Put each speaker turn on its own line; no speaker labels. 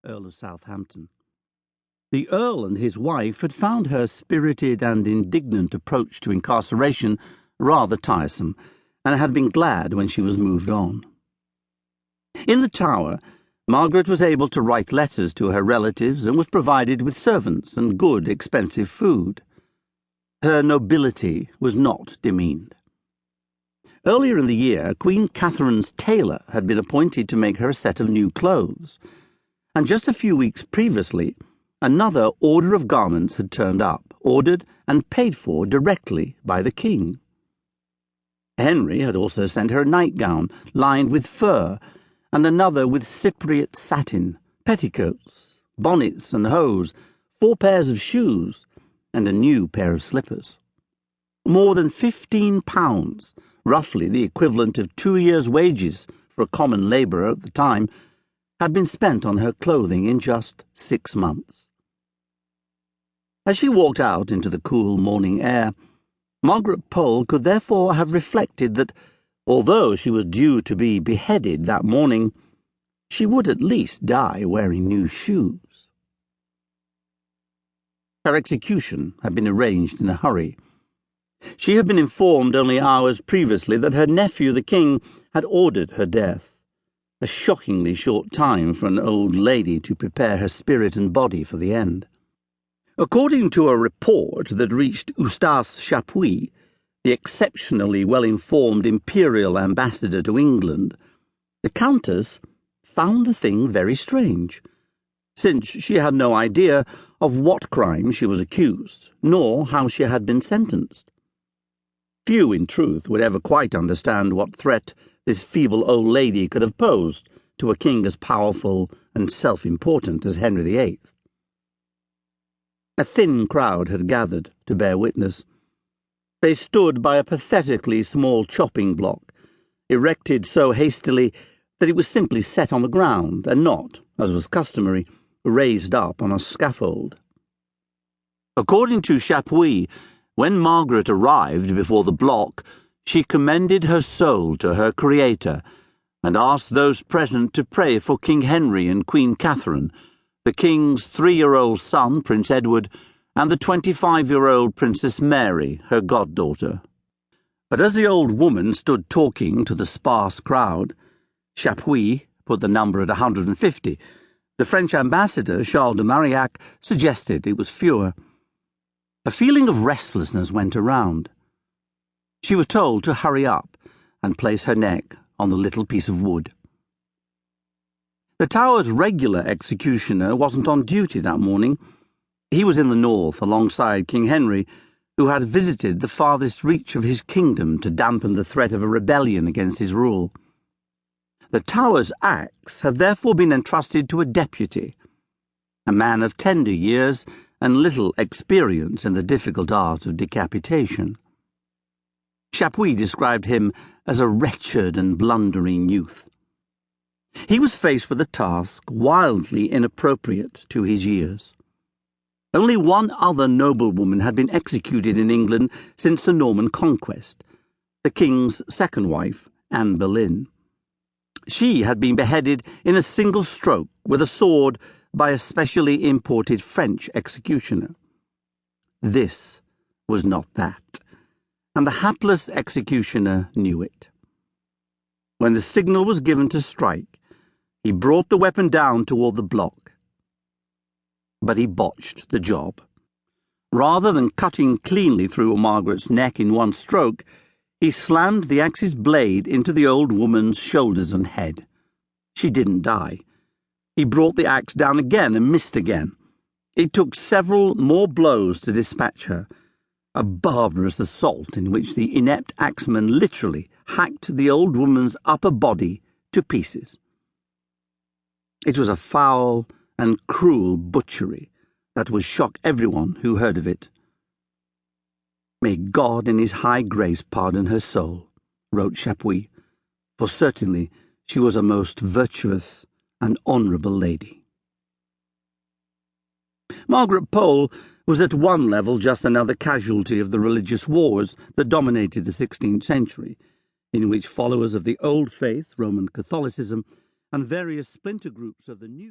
Earl of Southampton. The Earl and his wife had found her spirited and indignant approach to incarceration rather tiresome, and had been glad when she was moved on. In the Tower, Margaret was able to write letters to her relatives and was provided with servants and good, expensive food. Her nobility was not demeaned. Earlier in the year, Queen Catherine's tailor had been appointed to make her a set of new clothes, and just a few weeks previously, another order of garments had turned up, ordered and paid for directly by the king. Henry had also sent her a nightgown lined with fur, and another with Cypriot satin, petticoats, bonnets and hose, 4 pairs of shoes, and a new pair of slippers. More than £15, roughly the equivalent of 2 years' wages for a common labourer at the time, had been spent on her clothing in just 6 months. As she walked out into the cool morning air, Margaret Pole could therefore have reflected that, although she was due to be beheaded that morning, she would at least die wearing new shoes. Her execution had been arranged in a hurry. She had been informed only hours previously that her nephew, the king, had ordered her death, a shockingly short time for an old lady to prepare her spirit and body for the end. According to a report that reached Eustace Chapuis, the exceptionally well-informed imperial ambassador to England, the Countess found the thing very strange, since she had no idea of what crime she was accused, nor how she had been sentenced. Few, in truth, would ever quite understand what threat this feeble old lady could have posed to a king as powerful and self-important as Henry VIII. A thin crowd had gathered to bear witness. They stood by a pathetically small chopping block, erected so hastily that it was simply set on the ground and not, as was customary, raised up on a scaffold. According to Chapuis, when Margaret arrived before the block, she commended her soul to her Creator and asked those present to pray for King Henry and Queen Catherine, the king's 3-year-old son, Prince Edward, and the 25-year-old Princess Mary, her goddaughter. But as the old woman stood talking to the sparse crowd, Chapuis put the number at 150. The French ambassador, Charles de Marillac, suggested it was fewer. A feeling of restlessness went around. She was told to hurry up and place her neck on the little piece of wood. The Tower's regular executioner wasn't on duty that morning. He was in the north alongside King Henry, who had visited the farthest reach of his kingdom to dampen the threat of a rebellion against his rule. The Tower's axe had therefore been entrusted to a deputy, a man of tender years and little experience in the difficult art of decapitation. Chapuis described him as a wretched and blundering youth. He was faced with a task wildly inappropriate to his years. Only one other noblewoman had been executed in England since the Norman conquest, the king's second wife, Anne Boleyn. She had been beheaded in a single stroke with a sword by a specially imported French executioner. This was not that, and the hapless executioner knew it. When the signal was given to strike, he brought the weapon down toward the block. But he botched the job. Rather than cutting cleanly through Margaret's neck in one stroke, he slammed the axe's blade into the old woman's shoulders and head. She didn't die. He brought the axe down again and missed again. It took several more blows to dispatch her, a barbarous assault in which the inept axeman literally hacked the old woman's upper body to pieces. It was a foul and cruel butchery that would shock everyone who heard of it. "May God in his high grace pardon her soul," wrote Chapuis, for certainly she was a most virtuous and honourable lady. Margaret Pole was at one level just another casualty of the religious wars that dominated the 16th century, in which followers of the old faith, Roman Catholicism, and various splinter groups of the new